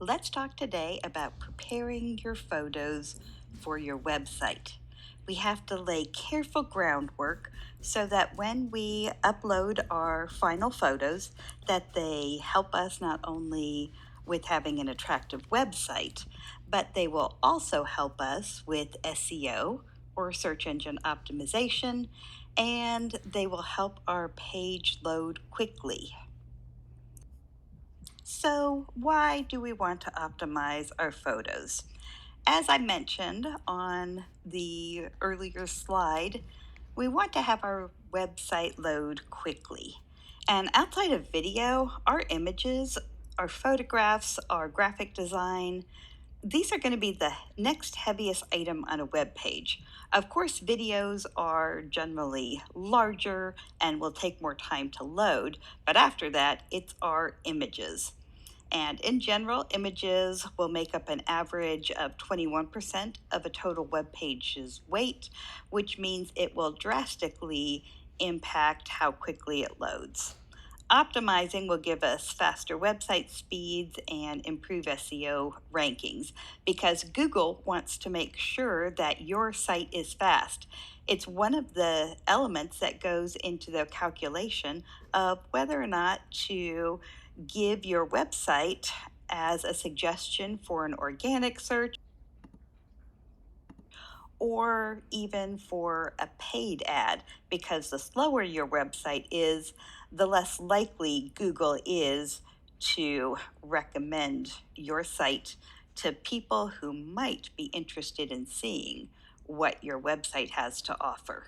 Let's talk today about preparing your photos for your website. We have to lay careful groundwork so that when we upload our final photos, that they help us not only with having an attractive website, but they will also help us with SEO or search engine optimization, and they will help our page load quickly. So, why do we want to optimize our photos? As I mentioned on the earlier slide, we want to have our website load quickly. And outside of video, our images, our photographs, our graphic design, these are going to be the next heaviest item on a web page. Of course, videos are generally larger and will take more time to load, but after that, it's our images. And in general, images will make up an average of 21% of a total web page's weight, which means it will drastically impact how quickly it loads. Optimizing will give us faster website speeds and improve SEO rankings because Google wants to make sure that your site is fast. It's one of the elements that goes into the calculation of whether or not to give your website as a suggestion for an organic search or even for a paid ad, because the slower your website is, the less likely Google is to recommend your site to people who might be interested in seeing what your website has to offer.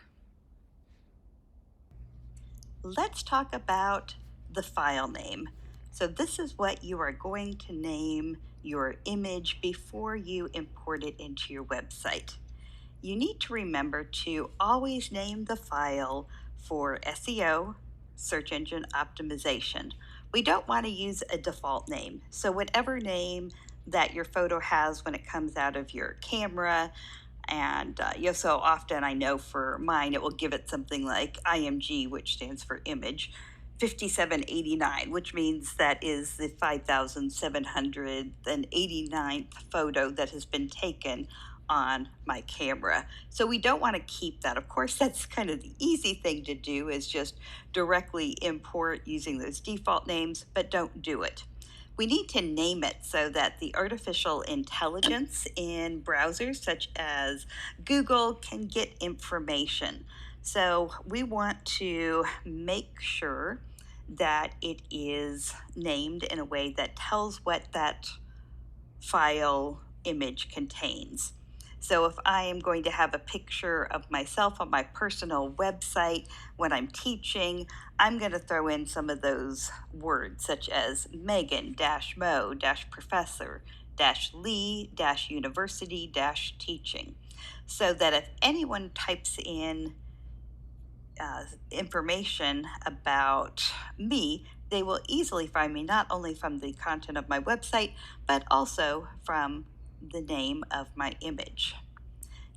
Let's talk about the file name. So this is what you are going to name your image before you import it into your website. You need to remember to always name the file for SEO, search engine optimization. We don't want to use a default name. So whatever name that your photo has when it comes out of your camera, and so often I know for mine, it will give it something like IMG, which stands for image, 5789, which means that is the 5,789th photo that has been taken on my camera. So we don't want to keep that. Of course, that's kind of the easy thing to do, is just directly import using those default names, but don't do it. We need to name it so that the artificial intelligence in browsers such as Google can get information. So we want to make sure that it is named in a way that tells what that file image contains. So if I am going to have a picture of myself on my personal website when I'm teaching, I'm going to throw in some of those words such as Megan, Mo, Professor, Lee, University, Teaching. So that if anyone types in information about me, they will easily find me not only from the content of my website, but also from the name of my image.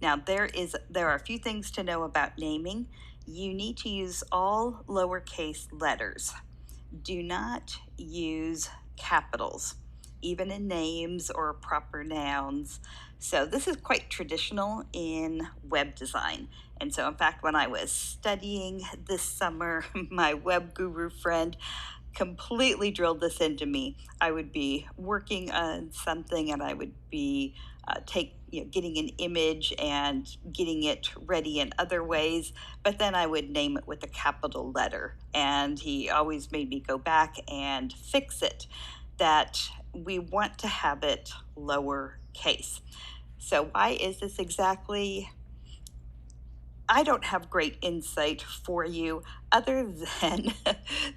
Now, there are a few things to know about naming. You need to use all lowercase letters. Do not use capitals, even in names or proper nouns. So this is quite traditional in web design. And so in fact, when I was studying this summer, my web guru friend completely drilled this into me. I would be working on something and I would be getting an image and getting it ready in other ways, but then I would name it with a capital letter. And he always made me go back and fix it, that we want to have it lowercase. So why is this exactly? I don't have great insight for you other than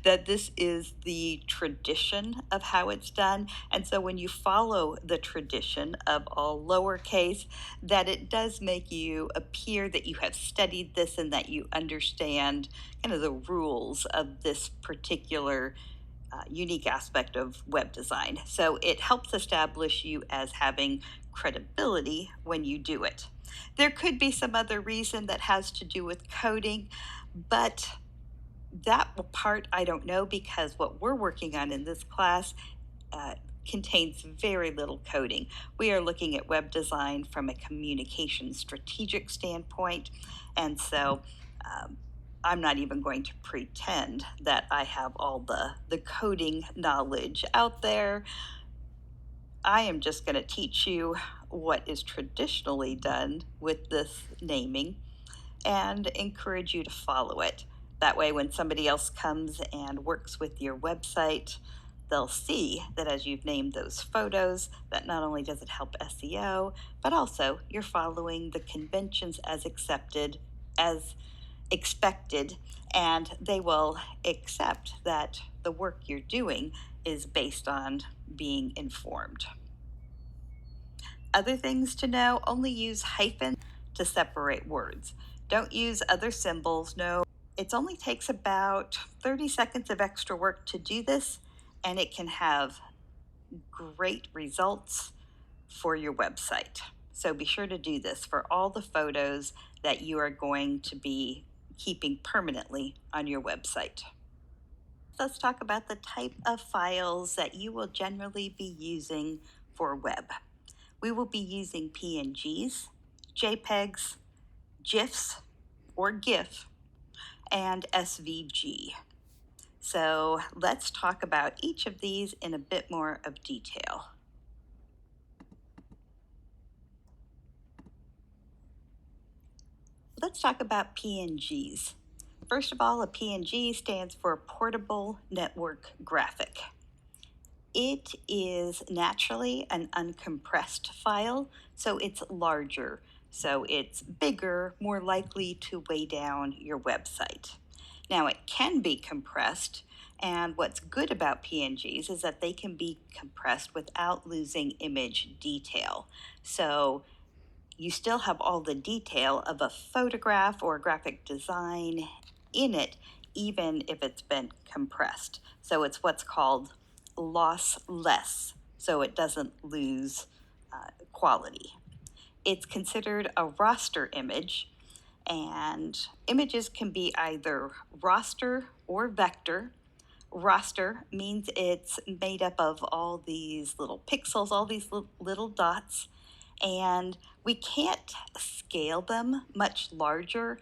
that this is the tradition of how it's done. And so when you follow the tradition of all lowercase, that it does make you appear that you have studied this and that you understand kind of the rules of this particular unique aspect of web design. So it helps establish you as having credibility when you do it. There could be some other reason that has to do with coding, but that part I don't know, because what we're working on in this class contains very little coding. We are looking at web design from a communication strategic standpoint, and so I'm not even going to pretend that I have all the coding knowledge out there. I am just going to teach you what is traditionally done with this naming and encourage you to follow it. That way, when somebody else comes and works with your website, they'll see that as you've named those photos, that not only does it help SEO, but also you're following the conventions as expected, and they will accept that the work you're doing is based on being informed. Other things to know: only use hyphens to separate words. Don't use other symbols. No, it only takes about 30 seconds of extra work to do this, and it can have great results for your website. So be sure to do this for all the photos that you are going to be keeping permanently on your website. Let's talk about the type of files that you will generally be using for web. We will be using PNGs, JPEGs, GIFs or GIF, and SVG. So let's talk about each of these in a bit more of detail. Let's talk about PNGs. First of all, a PNG stands for Portable Network Graphic. It is naturally an uncompressed file, so it's larger. So it's bigger, more likely to weigh down your website. Now, it can be compressed, and what's good about PNGs is that they can be compressed without losing image detail. So you still have all the detail of a photograph or graphic design in it, even if it's been compressed. So it's what's called lossless, so it doesn't lose quality. It's considered a raster image, and images can be either raster or vector. Raster means it's made up of all these little pixels, all these little dots, and we can't scale them much larger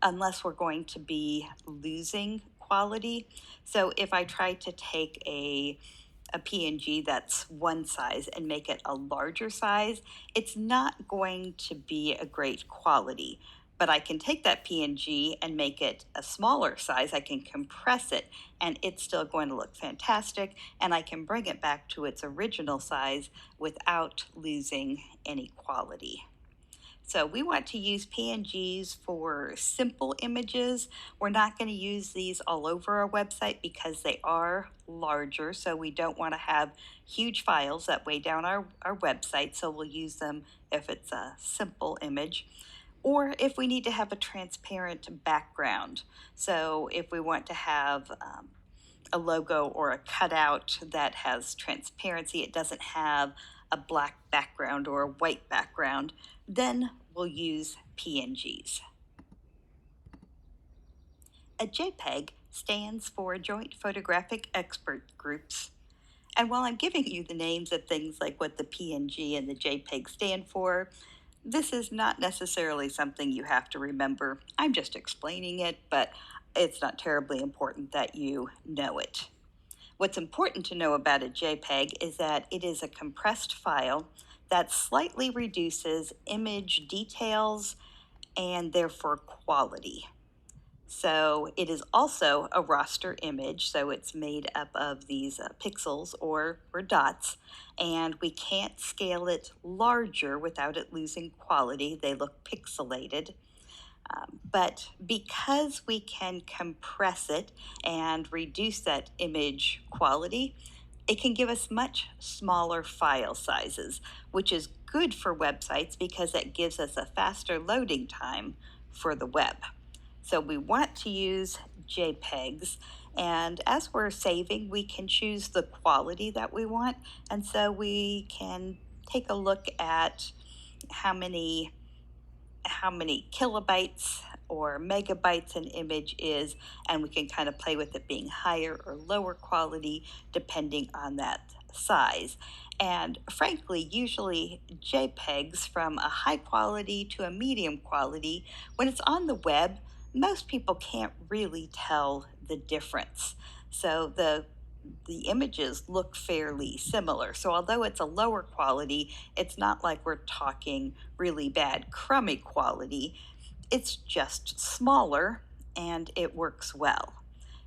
unless we're going to be losing quality. So if I try to take a PNG that's one size and make it a larger size, it's not going to be a great quality. But I can take that PNG and make it a smaller size. I can compress it, and it's still going to look fantastic, and I can bring it back to its original size without losing any quality. So we want to use PNGs for simple images. We're not going to use these all over our website because they are larger, so we don't want to have huge files that weigh down our website, so we'll use them if it's a simple image, or if we need to have a transparent background. So if we want to have a logo or a cutout that has transparency, it doesn't have a black background or a white background, then we'll use PNGs. A JPEG stands for Joint Photographic Expert Groups. And while I'm giving you the names of things like what the PNG and the JPEG stand for, this is not necessarily something you have to remember. I'm just explaining it, but it's not terribly important that you know it. What's important to know about a JPEG is that it is a compressed file that slightly reduces image details and therefore quality. So it is also a raster image, so it's made up of these pixels or dots, and we can't scale it larger without it losing quality. They look pixelated. But because we can compress it and reduce that image quality, it can give us much smaller file sizes, which is good for websites because it gives us a faster loading time for the web. So we want to use JPEGs, and as we're saving, we can choose the quality that we want, and so we can take a look at how many kilobytes or megabytes an image is, and we can kind of play with it being higher or lower quality depending on that size. And frankly, usually JPEGs from a high quality to a medium quality, when it's on the web, most people can't really tell the difference. So the images look fairly similar. So although it's a lower quality, it's not like we're talking really bad crummy quality. It's just smaller and it works well.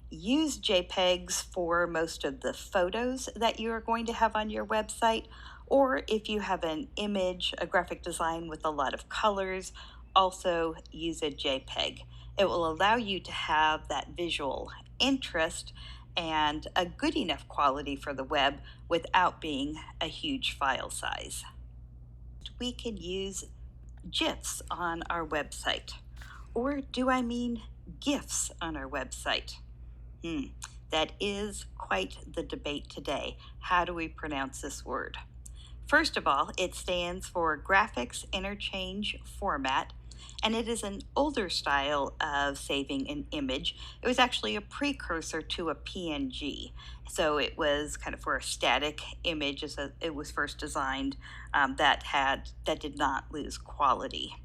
Use JPEGs for most of the photos that you are going to have on your website, or if you have an image, a graphic design with a lot of colors, also use a JPEG. It will allow you to have that visual interest and a good enough quality for the web without being a huge file size. We can use GIFs on our website. Or do I mean GIFs on our website? That is quite the debate today. How do we pronounce this word? First of all, it stands for Graphics Interchange Format, and it is an older style of saving an image. It was actually a precursor to a PNG. So it was kind of for a static image as it was first designed, that did not lose quality.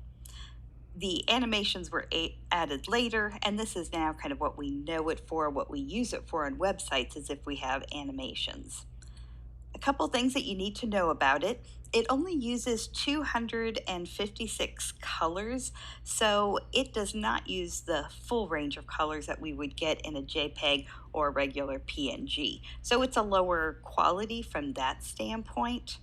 The animations were added later, and this is now kind of what we know it for, what we use it for on websites, is if we have animations. A couple things that you need to know about it. It only uses 256 colors, so it does not use the full range of colors that we would get in a JPEG or a regular PNG. So it's a lower quality from that standpoint.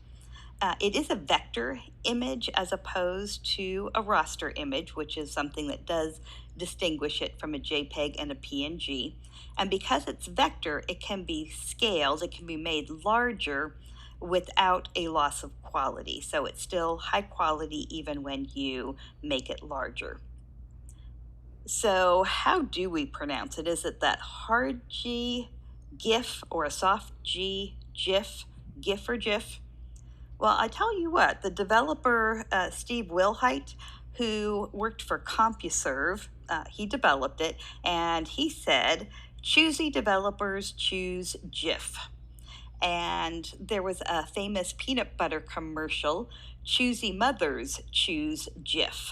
It is a vector image as opposed to a raster image, which is something that does distinguish it from a JPEG and a PNG. And because it's vector, it can be scaled, it can be made larger without a loss of quality. So it's still high quality even when you make it larger. So how do we pronounce it? Is it that hard G, GIF, or a soft G, GIF, GIF or GIF? Well, I tell you what, the developer, Steve Wilhite, who worked for CompuServe, he developed it, and he said, choosy developers choose GIF. And there was a famous peanut butter commercial, choosy mothers choose GIF.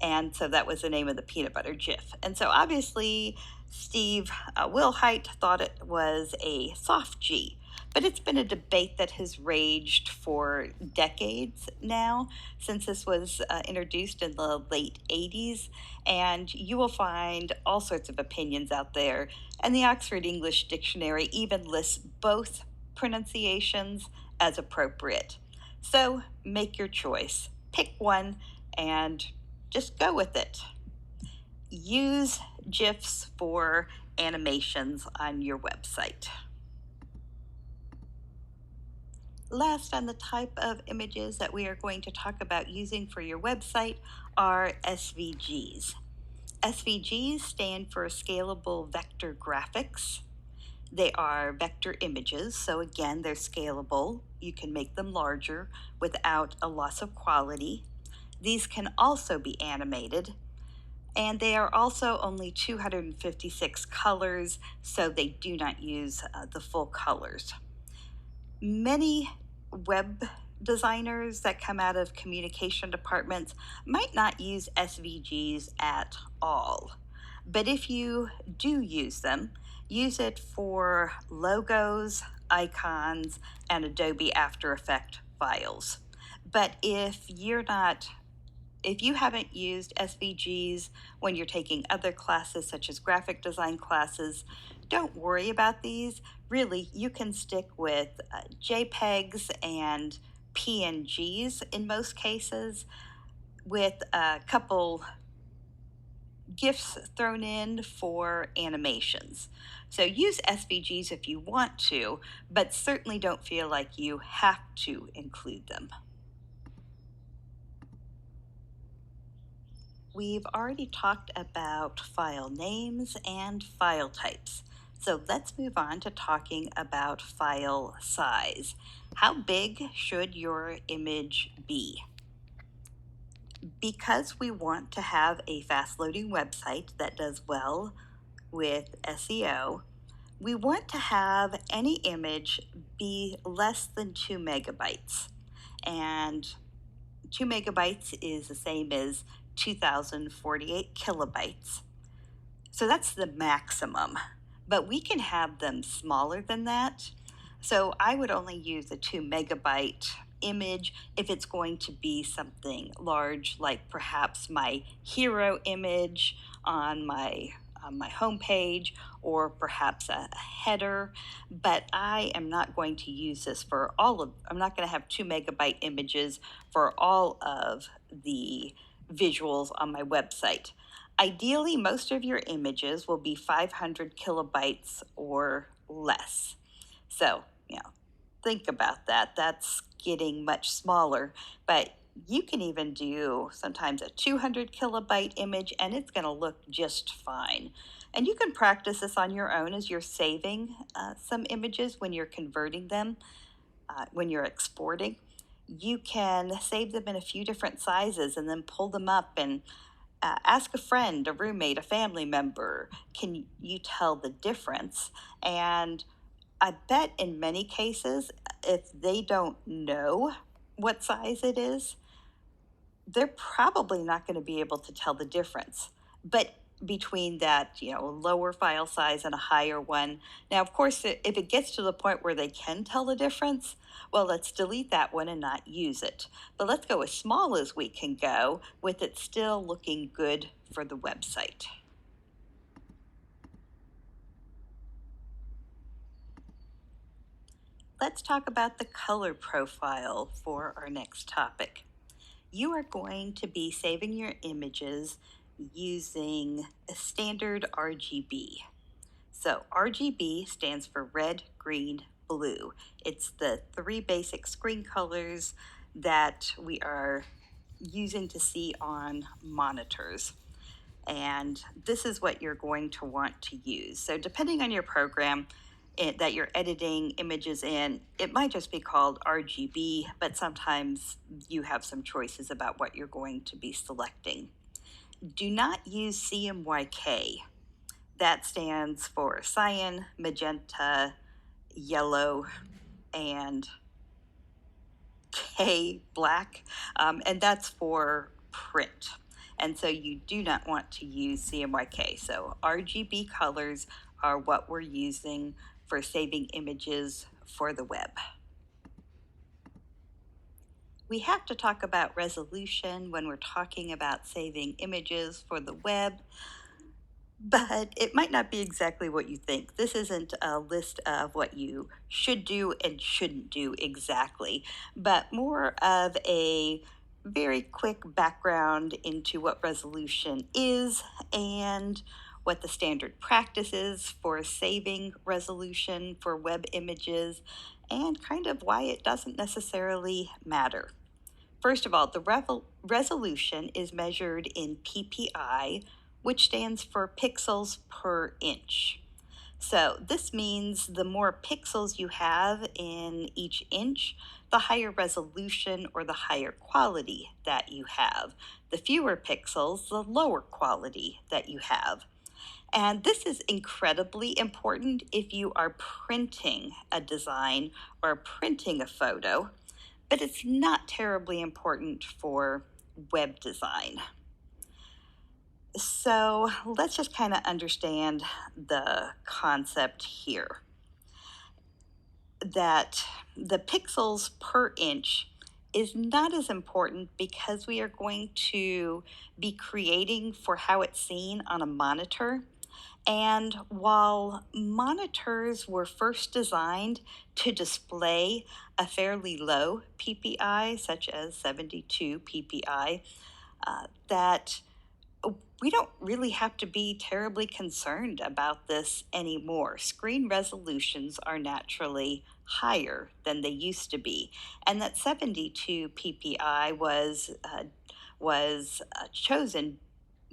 And so that was the name of the peanut butter GIF. And so obviously, Steve Wilhite thought it was a soft G. But it's been a debate that has raged for decades now, since this was introduced in the late 80s. And you will find all sorts of opinions out there. And the Oxford English Dictionary even lists both pronunciations as appropriate. So make your choice. Pick one and just go with it. Use GIFs for animations on your website. Last on the type of images that we are going to talk about using for your website are SVGs. SVGs stand for Scalable Vector Graphics. They are vector images, so again, they're scalable. You can make them larger without a loss of quality. These can also be animated, and they are also only 256 colors, so they do not use the full colors. Many web designers that come out of communication departments might not use SVGs at all. But if you do use them, use it for logos, icons, and Adobe After Effects files. But if you haven't used SVGs when you're taking other classes such as graphic design classes, don't worry about these. Really, you can stick with JPEGs and PNGs in most cases, with a couple GIFs thrown in for animations. So use SVGs if you want to, but certainly don't feel like you have to include them. We've already talked about file names and file types. So let's move on to talking about file size. How big should your image be? Because we want to have a fast loading website that does well with SEO, We want to have any image be less than 2 megabytes. And 2 megabytes is the same as 2048 kilobytes. So that's the maximum, but we can have them smaller than that. So I would only use a 2 megabyte image if it's going to be something large, like perhaps my hero image on my homepage, or perhaps a header. But I am not going to use this for I'm not going to have 2 megabyte images for all of the visuals on my website. Ideally, most of your images will be 500 kilobytes or less. So, think about that. That's getting much smaller, but you can even do sometimes a 200 kilobyte image and it's going to look just fine. And you can practice this on your own as you're saving some images when you're converting them, when you're exporting. You can save them in a few different sizes and then pull them up and ask a friend, a roommate, a family member, can you tell the difference? And I bet in many cases, if they don't know what size it is, they're probably not going to be able to tell the difference. But between that, lower file size and a higher one. Now, of course, if it gets to the point where they can tell the difference, well, let's delete that one and not use it. But let's go as small as we can go with it still looking good for the website. Let's talk about the color profile for our next topic. You are going to be saving your images using a standard RGB. So RGB stands for red, green, blue. It's the 3 basic screen colors that we are using to see on monitors. And this is what you're going to want to use. So depending on your program that you're editing images in, it might just be called RGB, but sometimes you have some choices about what you're going to be selecting. Do not use CMYK. That stands for cyan, magenta, yellow, and K black, and that's for print. And so you do not want to use CMYK. So RGB colors are what we're using for saving images for the web. We have to talk about resolution when we're talking about saving images for the web, but it might not be exactly what you think. This isn't a list of what you should do and shouldn't do exactly, but more of a very quick background into what resolution is and what the standard practice is for saving resolution for web images, and kind of why it doesn't necessarily matter. First of all, the resolution is measured in PPI, which stands for pixels per inch. So this means the more pixels you have in each inch, the higher resolution or the higher quality that you have. The fewer pixels, the lower quality that you have. And this is incredibly important if you are printing a design or printing a photo, but it's not terribly important for web design. So let's just kind of understand the concept here, that the pixels per inch is not as important because we are going to be creating for how it's seen on a monitor. And while monitors were first designed to display a fairly low PPI, such as 72 PPI, that we don't really have to be terribly concerned about this anymore. Screen resolutions are naturally higher than they used to be, and that 72 PPI was chosen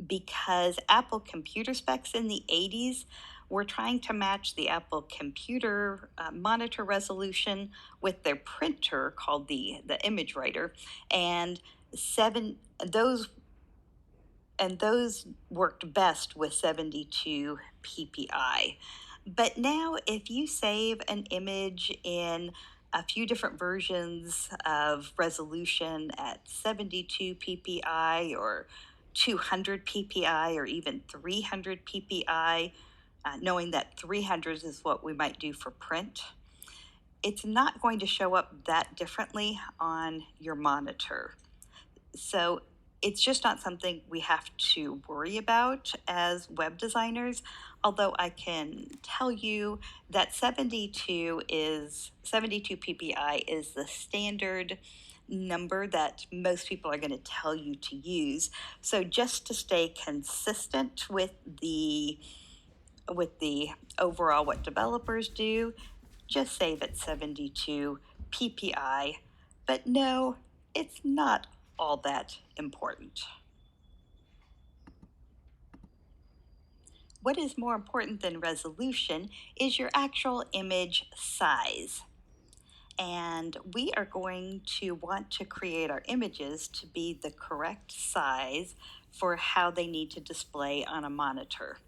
because Apple computer specs in the 80s were trying to match the Apple computer monitor resolution with their printer called the image writer, and those worked best with 72 PPI. But now, if you save an image in a few different versions of resolution at 72 ppi or 200 ppi or even 300 ppi, knowing that 300 is what we might do for print, it's not going to show up that differently on your monitor. So it's just not something we have to worry about as web designers, although I can tell you that 72 ppi is the standard number that most people are going to tell you to use. So just to stay consistent with the overall what developers do, just save at 72 ppi. But no, it's not all that important. What is more important than resolution is your actual image size. And we are going to want to create our images to be the correct size for how they need to display on a monitor.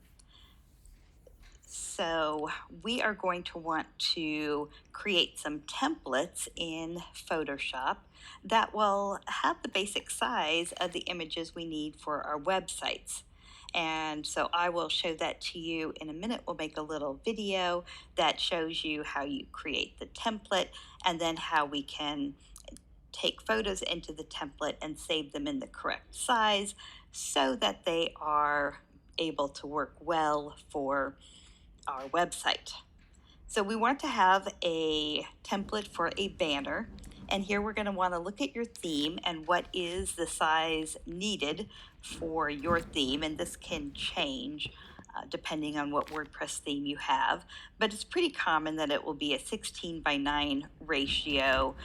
So we are going to want to create some templates in Photoshop that will have the basic size of the images we need for our websites. And so I will show that to you in a minute. We'll make a little video that shows you how you create the template and then how we can take photos into the template and save them in the correct size so that they are able to work well for our website. So we want to have a template for a banner, and here we're going to want to look at your theme and what is the size needed for your theme, and this can change depending on what WordPress theme you have, but it's pretty common that it will be a 16:9 ratio,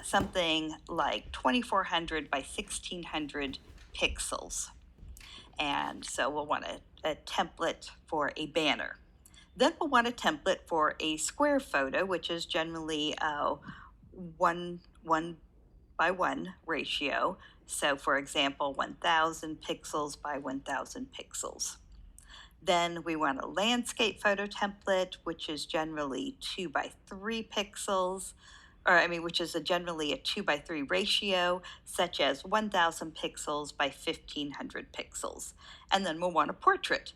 something like 2400 by 1600 pixels. And so we'll want a template for a banner. Then we'll want a template for a square photo, which is generally a 1:1 ratio. So for example, 1000 pixels by 1000 pixels. Then we want a landscape photo template, which is generally 2:3 pixels, which is generally a 2:3 ratio, such as 1000 pixels by 1500 pixels. And then we'll want a portrait,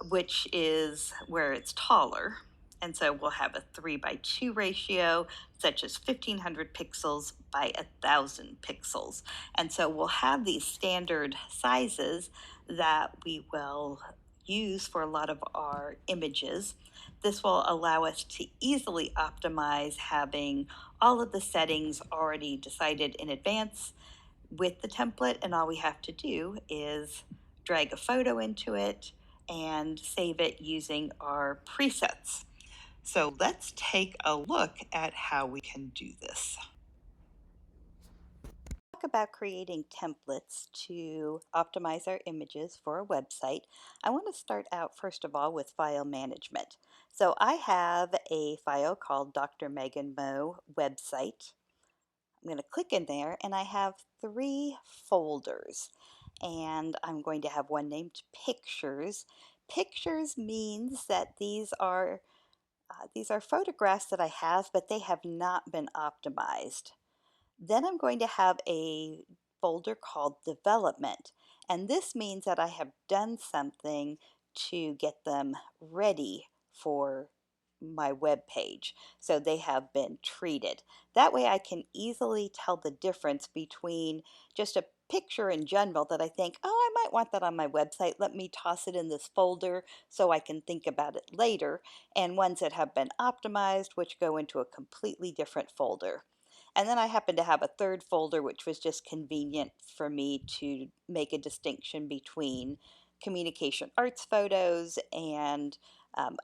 which is where it's taller. And so we'll have a 3:2 ratio, such as 1500 pixels by 1000 pixels. And so we'll have these standard sizes that we will use for a lot of our images. This will allow us to easily optimize having all of the settings already decided in advance with the template, and all we have to do is drag a photo into it and save it using our presets. So let's take a look at how we can do this. Talk about creating templates to optimize our images for a website. I want to start out first of all with file management. So I have a file called Dr. Megan Moe website. I'm going to click in there and I have 3 folders, and I'm going to have one named pictures. Pictures means that these are photographs that I have, but they have not been optimized. Then I'm going to have a folder called development, and this means that I have done something to get them ready for my web page. So they have been treated. That way I can easily tell the difference between just a picture in general that I think, oh, I might want that on my website. Let me toss it in this folder so I can think about it later, and ones that have been optimized, which go into a completely different folder. And then I happen to have a third folder, which was just convenient for me to make a distinction between communication arts photos and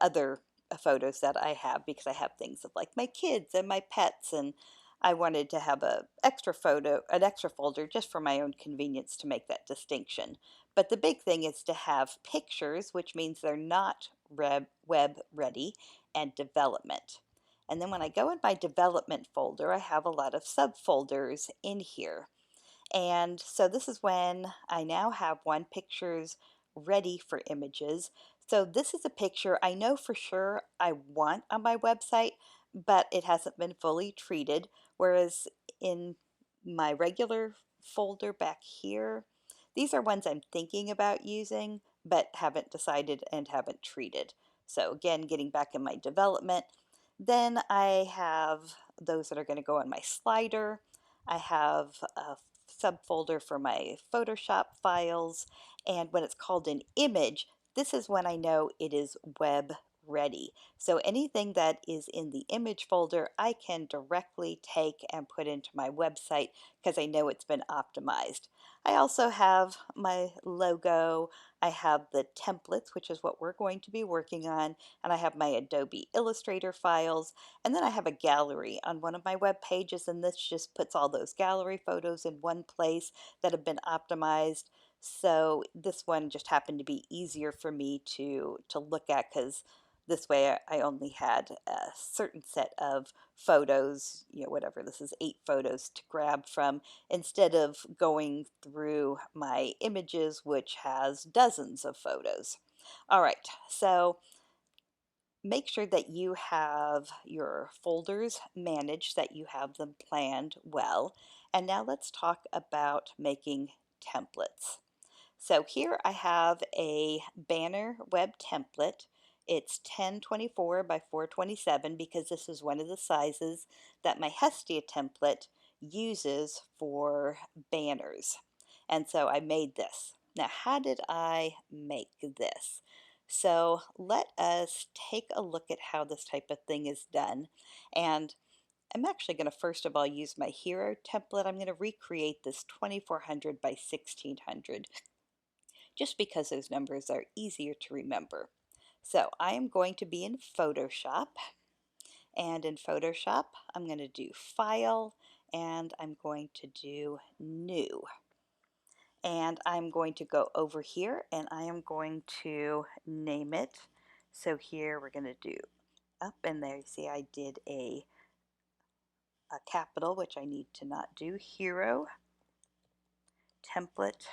other photos that I have, because I have things of like my kids and my pets, and I wanted to have an extra folder just for my own convenience to make that distinction. But the big thing is to have pictures, which means they're not web ready, and development. And then when I go in my development folder, I have a lot of subfolders in here. And so this is when I now have one, pictures ready for images. So this is a picture I know for sure I want on my website, but it hasn't been fully treated. Whereas in my regular folder back here, these are ones I'm thinking about using, but haven't decided and haven't treated. So again, getting back in my development. Then I have those that are going to go on my slider. I have a subfolder for my Photoshop files. And when it's called an image, this is when I know it is web ready. So anything that is in the image folder, I can directly take and put into my website because I know it's been optimized. I also have my logo, I have the templates, which is what we're going to be working on, and I have my Adobe Illustrator files, and then I have a gallery on one of my web pages, and this just puts all those gallery photos in one place that have been optimized. So this one just happened to be easier for me to look at because this way I only had a certain set of photos, whatever this is, 8 photos to grab from instead of going through my images, which has dozens of photos. All right, so make sure that you have your folders managed, that you have them planned well. And now let's talk about making templates. So here I have a banner web template. It's 1024 by 427 because this is one of the sizes that my Hestia template uses for banners. And so I made this. Now, how did I make this? So let us take a look at how this type of thing is done. And I'm actually going to first of all use my hero template. I'm going to recreate this 2400 by 1600 just because those numbers are easier to remember. So I am going to be in Photoshop, and in Photoshop I'm going to do File, and I'm going to do New. And I'm going to go over here and I am going to name it. So here we're going to do up, and there you see I did a capital, which I need to not do, Hero Template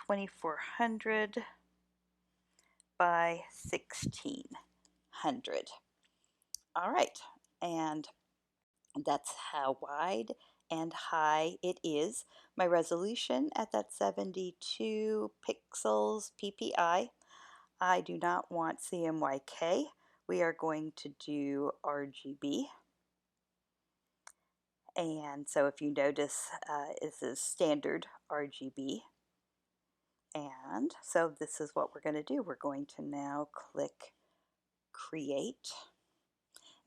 2400 by 1600. All right, and that's how wide and high it is. My resolution at that 72 pixels PPI. I do not want CMYK. We are going to do RGB. And so if you notice, this is standard RGB. And so this is what we're going to do. We're going to now click Create.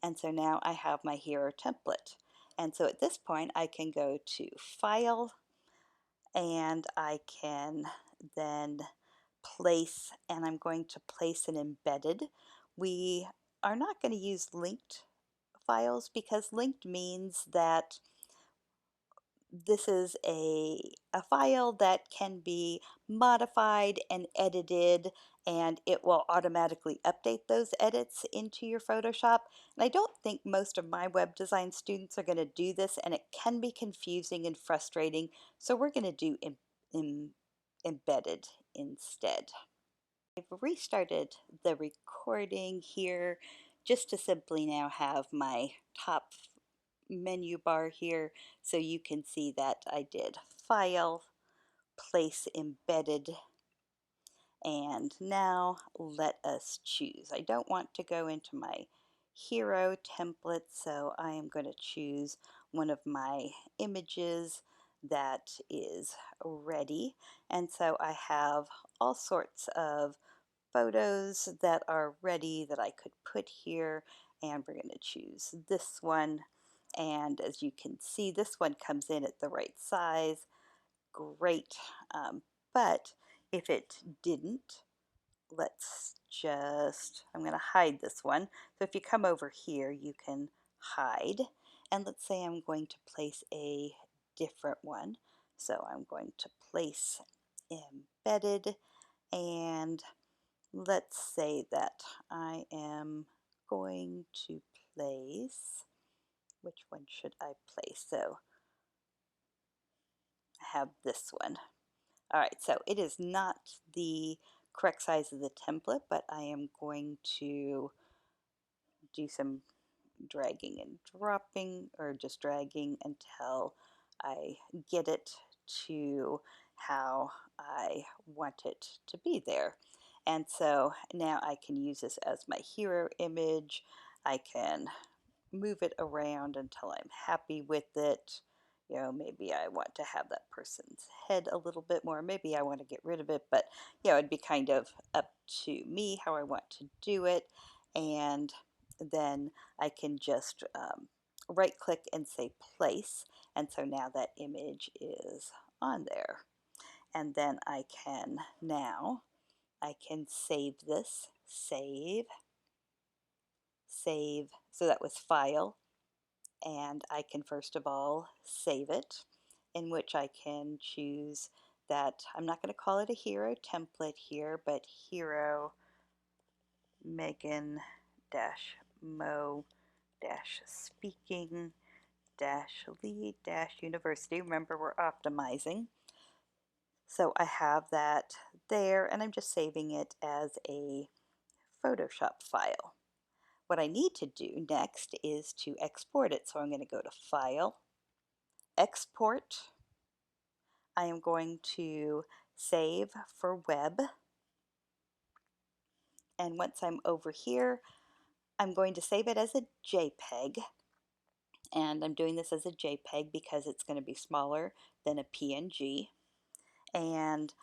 And so now I have my hero template. And so at this point I can go to File, and I can then place, and I'm going to place an embedded. We are not going to use linked files because linked means that this is a file that can be modified and edited, and it will automatically update those edits into your Photoshop. And I don't think most of my web design students are going to do this, and it can be confusing and frustrating. So we're going to do embedded instead. I've restarted the recording here just to simply now have my top menu bar here so you can see that I did File, Place Embedded, and now let us choose. I don't want to go into my hero template, so I am going to choose one of my images that is ready. And so I have all sorts of photos that are ready that I could put here, and we're going to choose this one. And as you can see, this one comes in at the right size. Great. But if it didn't, let's just, I'm going to hide this one. So if you come over here, you can hide. And let's say I'm going to place a different one. So I'm going to place embedded, and let's say that I am going to place, which one should I place? So I have this one. All right, so it is not the correct size of the template, but I am going to do some dragging and dropping, or just dragging until I get it to how I want it to be there. And so now I can use this as my hero image. I can move it around until I'm happy with it. You know, maybe I want to have that person's head a little bit more. Maybe I want to get rid of it, but you know, it'd be kind of up to me how I want to do it. And then I can just right click and say place. And so now that image is on there. And then I can save this, save. So that was file. And I can first of all save it, in which I can choose that I'm not going to call it a hero template here, but hero Megan dash Mo dash speaking dash lead dash university. Remember, we're optimizing. So I have that there, and I'm just saving it as a Photoshop file. What I need to do next is to export it. So I'm going to go to File, Export. I am going to save for web. And once I'm over here, I'm going to save it as a JPEG. And I'm doing this as a JPEG because it's going to be smaller than a PNG. And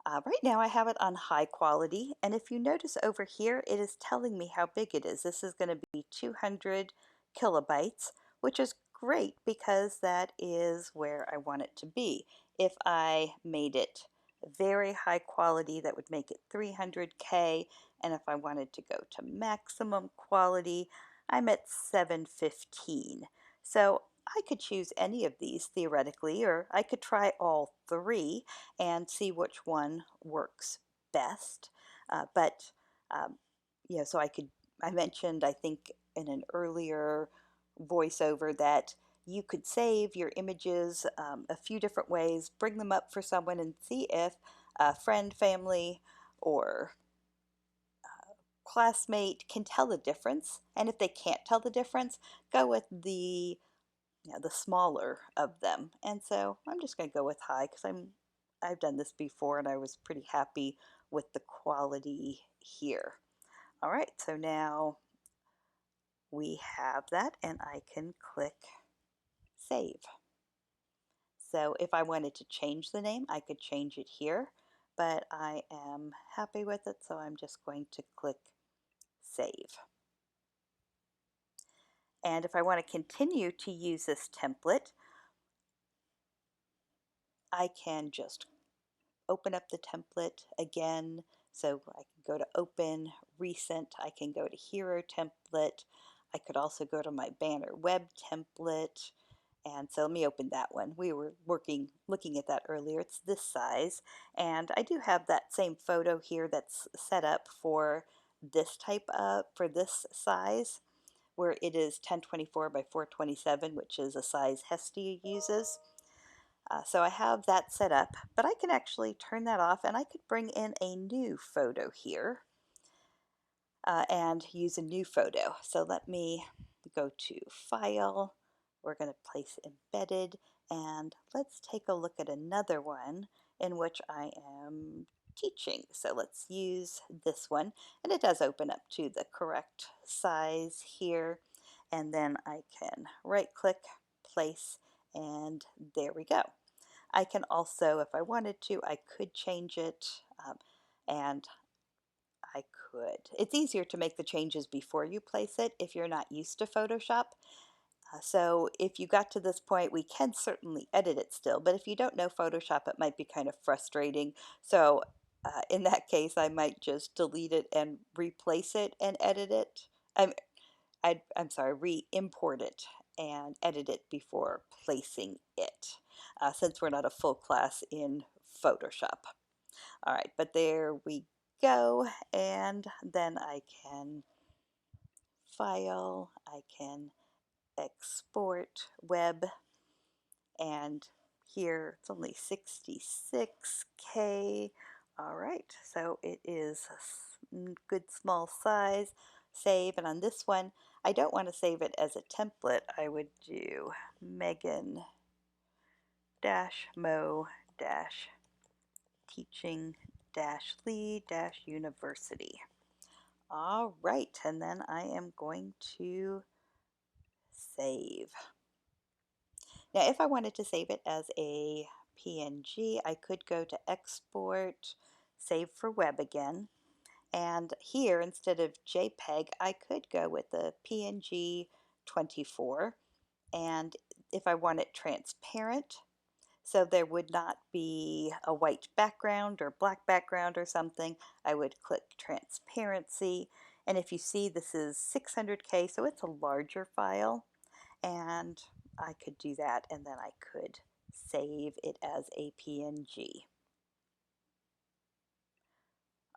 right now I have it on high quality, and if you notice over here, it is telling me how big it is. This is going to be 200 kilobytes, which is great because that is where I want it to be. If I made it very high quality, that would make it 300K, and if I wanted to go to maximum quality, I'm at 715. So I could choose any of these theoretically, or I could try all three and see which one works best. But yeah, so I mentioned, I think in an earlier voiceover, that you could save your images a few different ways, bring them up for someone and see if a friend, family, or classmate can tell the difference. And if they can't tell the difference, go with the the smaller of them. And so I'm just going to go with high because I've done this before and I was pretty happy with the quality here. All right, so now we have that, and I can click save. So if I wanted to change the name, I could change it here, but I am happy with it, so I'm just going to click save. And if I want to continue to use this template, I can just open up the template again. So I can go to open, recent, I can go to hero template. I could also go to my banner web template. And so let me open that one. We were looking at that earlier. It's this size. And I do have that same photo here that's set up for this for this size, where it is 1024 by 427, which is a size Hestia uses. So I have that set up, but I can actually turn that off, and I could bring in a new photo here and use a new photo. So let me go to File. We're going to place Embedded, and let's take a look at another one in which I am teaching. So let's use this one, and it does open up to the correct size here. And then I can right click, place, and there we go. I can also, if I wanted to, I could change it, and I could. It's easier to make the changes before you place it if you're not used to Photoshop. So if you got to this point, we can certainly edit it still, but if you don't know Photoshop, it might be kind of frustrating. So in that case, I might just delete it and replace it and edit it. I'm sorry, re-import it and edit it before placing it, since we're not a full class in Photoshop. All right, but there we go. And then I can file, I can export web, and here it's only 66K. All right, so it is a good small size. Save, and on this one, I don't want to save it as a template. I would do Megan dash Mo dash teaching dash lead dash university. All right, and then I am going to save. Now, if I wanted to save it as a PNG, I could go to export, save for web again. And here, instead of JPEG, I could go with the PNG 24. And if I want it transparent, so there would not be a white background or black background or something, I would click transparency. And if you see, this is 600K, so it's a larger file. And I could do that, and then I could save it as a PNG.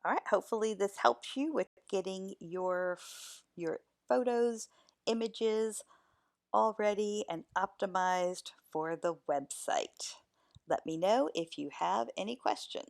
All right, hopefully this helps you with getting your photos, images all ready and optimized for the website. Let me know if you have any questions.